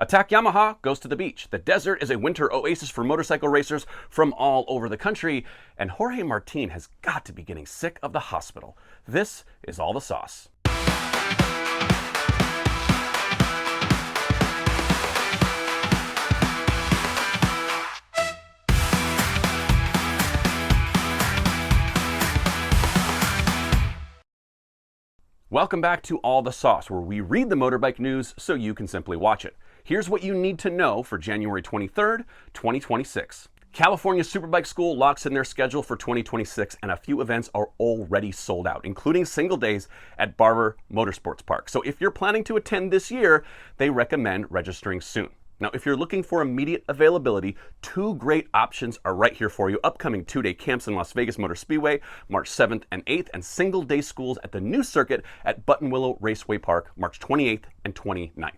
Attack Yamaha goes to the beach. The desert is a winter oasis for motorcycle racers from all over the country, and Jorge Martin has got to be getting sick of the hospital. This is All the Sauce. Welcome back to All the Sauce, where we read the motorbike news so you can simply watch it. Here's what you need to know for January 23rd, 2026. California Superbike School locks in their schedule for 2026, and a few events are already sold out, including single days at Barber Motorsports Park. So if you're planning to attend this year, they recommend registering soon. Now, if you're looking for immediate availability, two great options are right here for you. Upcoming two-day camps in Las Vegas Motor Speedway, March 7th and 8th, and single-day schools at the new circuit at Buttonwillow Raceway Park, March 28th and 29th.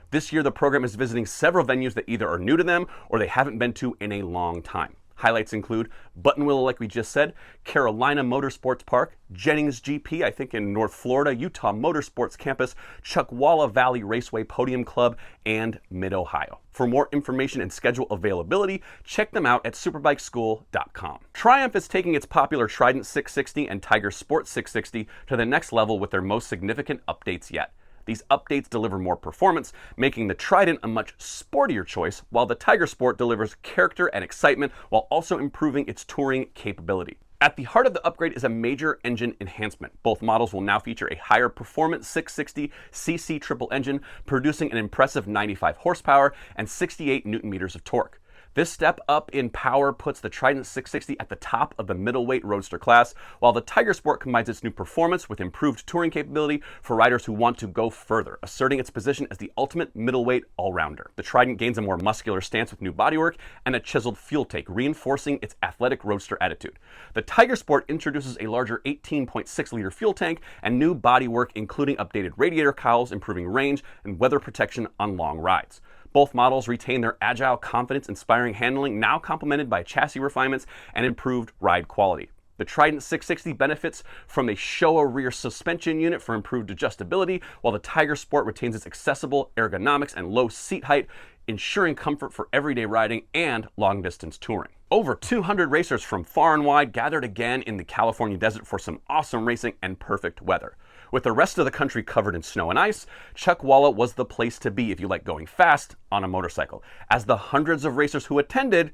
This year, the program is visiting several venues that either are new to them or they haven't been to in a long time. Highlights include Buttonwillow, like we just said, Carolina Motorsports Park, Jennings GP, I think in North Florida, Utah Motorsports Campus, Chuckwalla Valley Raceway Podium Club, and Mid-Ohio. For more information and schedule availability, check them out at superbikeschool.com. Triumph is taking its popular Trident 660 and Tiger Sport 660 to the next level with their most significant updates yet. These updates deliver more performance, making the Trident a much sportier choice, while the Tiger Sport delivers character and excitement while also improving its touring capability. At the heart of the upgrade is a major engine enhancement. Both models will now feature a higher performance 660cc triple engine, producing an impressive 95 horsepower and 68 newton meters of torque. This step up in power puts the Trident 660 at the top of the middleweight roadster class, while the Tiger Sport combines its new performance with improved touring capability for riders who want to go further, asserting its position as the ultimate middleweight all-rounder. The Trident gains a more muscular stance with new bodywork and a chiseled fuel tank, reinforcing its athletic roadster attitude. The Tiger Sport introduces a larger 18.6-liter fuel tank and new bodywork, including updated radiator cowls, improving range and weather protection on long rides. Both models retain their agile, confidence-inspiring handling, now complemented by chassis refinements and improved ride quality. The Trident 660 benefits from a Showa rear suspension unit for improved adjustability, while the Tiger Sport retains its accessible ergonomics and low seat height, ensuring comfort for everyday riding and long-distance touring. Over 200 racers from far and wide gathered again in the California desert for some awesome racing and perfect weather. With the rest of the country covered in snow and ice, Chuckwalla was the place to be if you like going fast on a motorcycle. As the hundreds of racers who attended,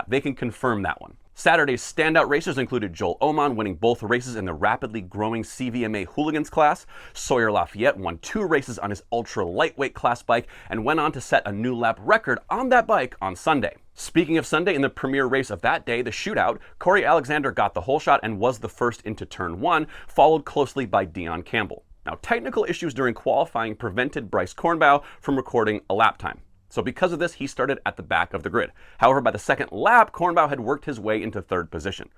they can confirm that one. Saturday's standout racers included Joel Oman winning both races in the rapidly growing CVMA Hooligans class. Sawyer Lafayette won 2 races on his ultra lightweight class bike and went on to set a new lap record on that bike on Sunday. Speaking of Sunday, in the premier race of that day, the shootout, Corey Alexander got the whole shot and was the first into turn 1, followed closely by Dion Campbell. Now, technical issues during qualifying prevented Bryce Cornbow from recording a lap time. So because of this, he started at the back of the grid. However, by the second lap, Cornbow had worked his way into third position.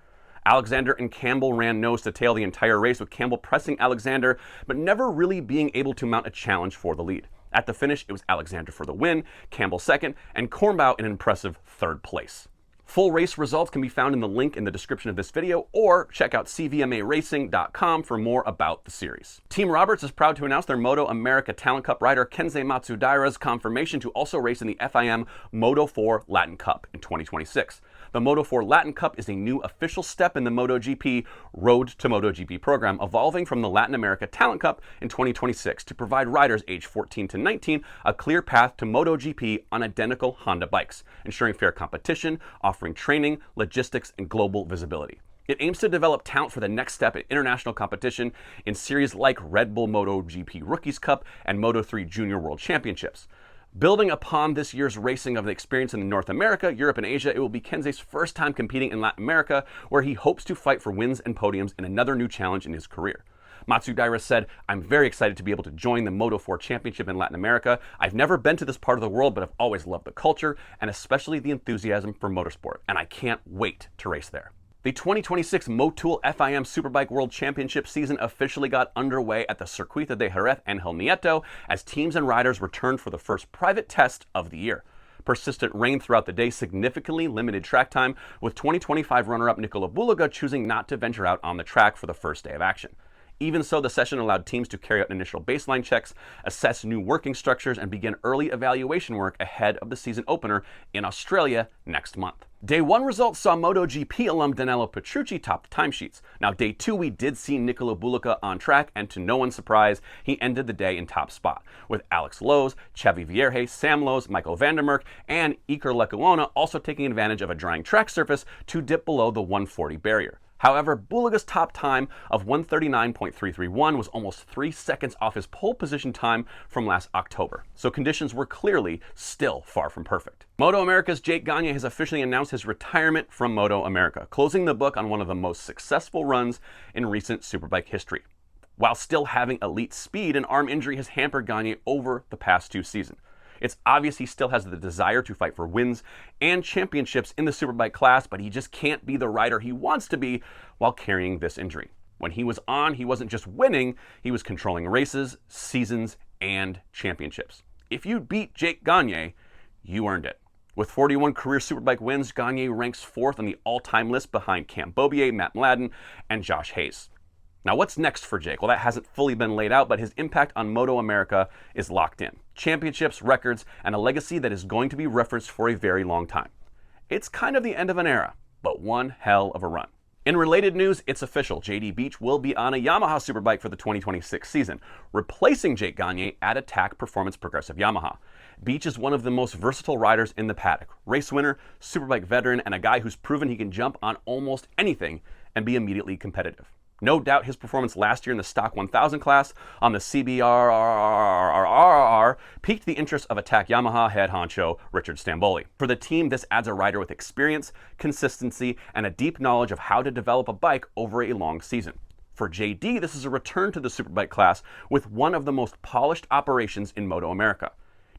Alexander and Campbell ran nose to tail the entire race, with Campbell pressing Alexander, but never really being able to mount a challenge for the lead. At the finish, it was Alexander for the win, Campbell second, and Cornbow in an impressive third place. Full race results can be found in the link in the description of this video, or check out CVMARacing.com for more about the series. Team Roberts is proud to announce their Moto America Talent Cup rider Kensei Matsudaira's confirmation to also race in the FIM Moto4 Latin Cup in 2026. The Moto4 Latin Cup is a new official step in the MotoGP Road to MotoGP program, evolving from the Latin America Talent Cup in 2026 to provide riders aged 14 to 19 a clear path to MotoGP on identical Honda bikes, ensuring fair competition, offering training, logistics, and global visibility. It aims to develop talent for the next step in international competition in series like Red Bull MotoGP Rookies Cup and Moto3 Junior World Championships. Building upon this year's racing of the experience in North America, Europe, and Asia, it will be Kensei's first time competing in Latin America, where he hopes to fight for wins and podiums in another new challenge in his career. Matsudaira said, "I'm very excited to be able to join the Moto4 Championship in Latin America. I've never been to this part of the world, but I've always loved the culture and especially the enthusiasm for motorsport, and I can't wait to race there." The 2026 Motul FIM Superbike World Championship season officially got underway at the Circuito de Jerez Angel Nieto as teams and riders returned for the first private test of the year. Persistent rain throughout the day significantly limited track time, with 2025 runner-up Nicola Bulaga choosing not to venture out on the track for the first day of action. Even so, the session allowed teams to carry out initial baseline checks, assess new working structures, and begin early evaluation work ahead of the season opener in Australia next month. Day 1 results saw MotoGP alum Danilo Petrucci top the timesheets. Now, Day 2, we did see Nicolo Bulica on track, and to no one's surprise, he ended the day in top spot, with Alex Lowe's, Xavi Vierge, Sam Lowe's, Michael Vandermerk, and Iker Lecuona also taking advantage of a drying track surface to dip below the 140 barrier. However, Bulica's top time of 139.331 was almost 3 seconds off his pole position time from last October, so conditions were clearly still far from perfect. Moto America's Jake Gagne has officially announced his retirement from Moto America, closing the book on one of the most successful runs in recent Superbike history. While still having elite speed, an arm injury has hampered Gagne over the past 2 seasons. It's obvious he still has the desire to fight for wins and championships in the Superbike class, but he just can't be the rider he wants to be while carrying this injury. When he was on, he wasn't just winning, he was controlling races, seasons, and championships. If you beat Jake Gagne, you earned it. With 41 career Superbike wins, Gagne ranks 4th on the all-time list behind Cam Beaubier, Matt Mladen, and Josh Hayes. Now, what's next for Jake? Well, that hasn't fully been laid out, but his impact on Moto America is locked in. Championships, records, and a legacy that is going to be referenced for a very long time. It's kind of the end of an era, but one hell of a run. In related news, it's official. JD Beach will be on a Yamaha Superbike for the 2026 season, replacing Jake Gagne at Attack Performance Progressive Yamaha. Beach is one of the most versatile riders in the paddock. Race winner, Superbike veteran, and a guy who's proven he can jump on almost anything and be immediately competitive. No doubt his performance last year in the Stock 1000 class on the CBRRRRR piqued the interest of Attack Yamaha head honcho Richard Stamboli. For the team, this adds a rider with experience, consistency, and a deep knowledge of how to develop a bike over a long season. For JD, this is a return to the Superbike class with one of the most polished operations in Moto America.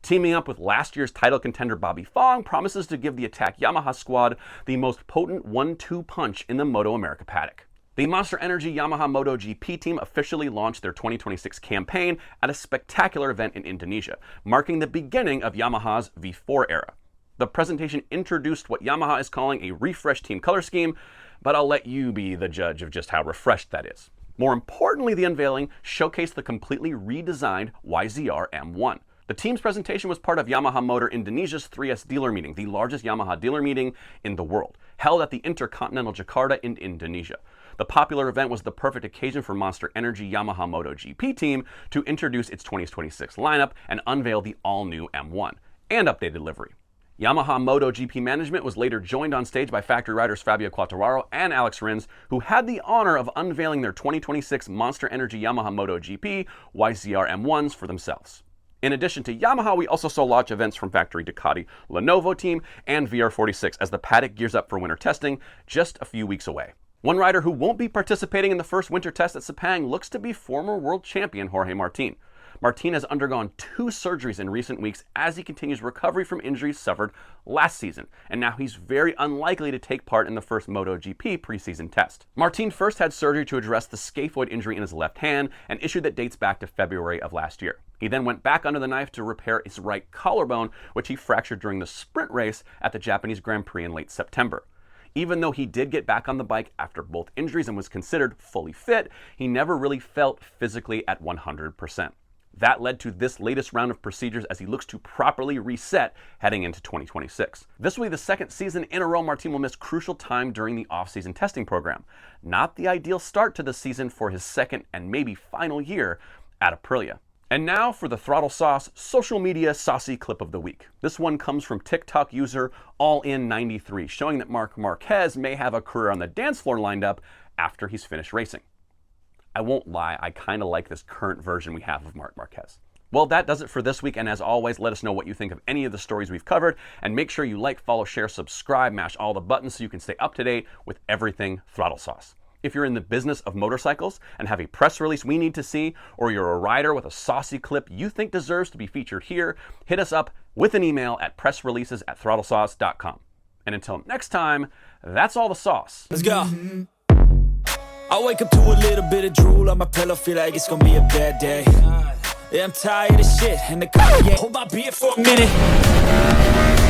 Teaming up with last year's title contender Bobby Fong promises to give the Attack Yamaha squad the most potent 1-2 punch in the Moto America paddock. The Monster Energy Yamaha MotoGP team officially launched their 2026 campaign at a spectacular event in Indonesia, marking the beginning of Yamaha's V4 era. The presentation introduced what Yamaha is calling a refreshed team color scheme, but I'll let you be the judge of just how refreshed that is. More importantly, the unveiling showcased the completely redesigned YZR M1. The team's presentation was part of Yamaha Motor Indonesia's 3S dealer meeting, the largest Yamaha dealer meeting in the world, held at the Intercontinental Jakarta in Indonesia. The popular event was the perfect occasion for Monster Energy Yamaha MotoGP team to introduce its 2026 lineup and unveil the all-new M1 and updated livery. Yamaha MotoGP management was later joined on stage by factory riders Fabio Quartararo and Alex Rins, who had the honor of unveiling their 2026 Monster Energy Yamaha MotoGP YZR M1s for themselves. In addition to Yamaha, we also saw launch events from factory Ducati Lenovo team and VR46 as the paddock gears up for winter testing just a few weeks away. One rider who won't be participating in the first winter test at Sepang looks to be former world champion Jorge Martin. Martin has undergone 2 surgeries in recent weeks as he continues recovery from injuries suffered last season, and now he's very unlikely to take part in the first MotoGP preseason test. Martin first had surgery to address the scaphoid injury in his left hand, an issue that dates back to February of last year. He then went back under the knife to repair his right collarbone, which he fractured during the sprint race at the Japanese Grand Prix in late September. Even though he did get back on the bike after both injuries and was considered fully fit, he never really felt physically at 100%. That led to this latest round of procedures as he looks to properly reset heading into 2026. This will be the second season in a row Martin will miss crucial time during the off-season testing program. Not the ideal start to the season for his second and maybe final year at Aprilia. And now for the Throttle Sauce social media saucy clip of the week. This one comes from TikTok user AllIn93, showing that Marc Marquez may have a career on the dance floor lined up after he's finished racing. I won't lie, I kind of like this current version we have of Marc Marquez. Well, that does it for this week, and as always, let us know what you think of any of the stories we've covered, and make sure you like, follow, share, subscribe, mash all the buttons so you can stay up to date with everything Throttle Sauce. If you're in the business of motorcycles and have a press release we need to see, or you're a rider with a saucy clip you think deserves to be featured here, hit us up with an email at pressreleases@throttlesauce.com. And until next time, that's all the sauce. Let's go. I wake up to a little bit of drool on my pillow, feel like it's gonna be a bad day. Yeah, I'm tired of shit, and the car, yeah, hold my beer for a minute.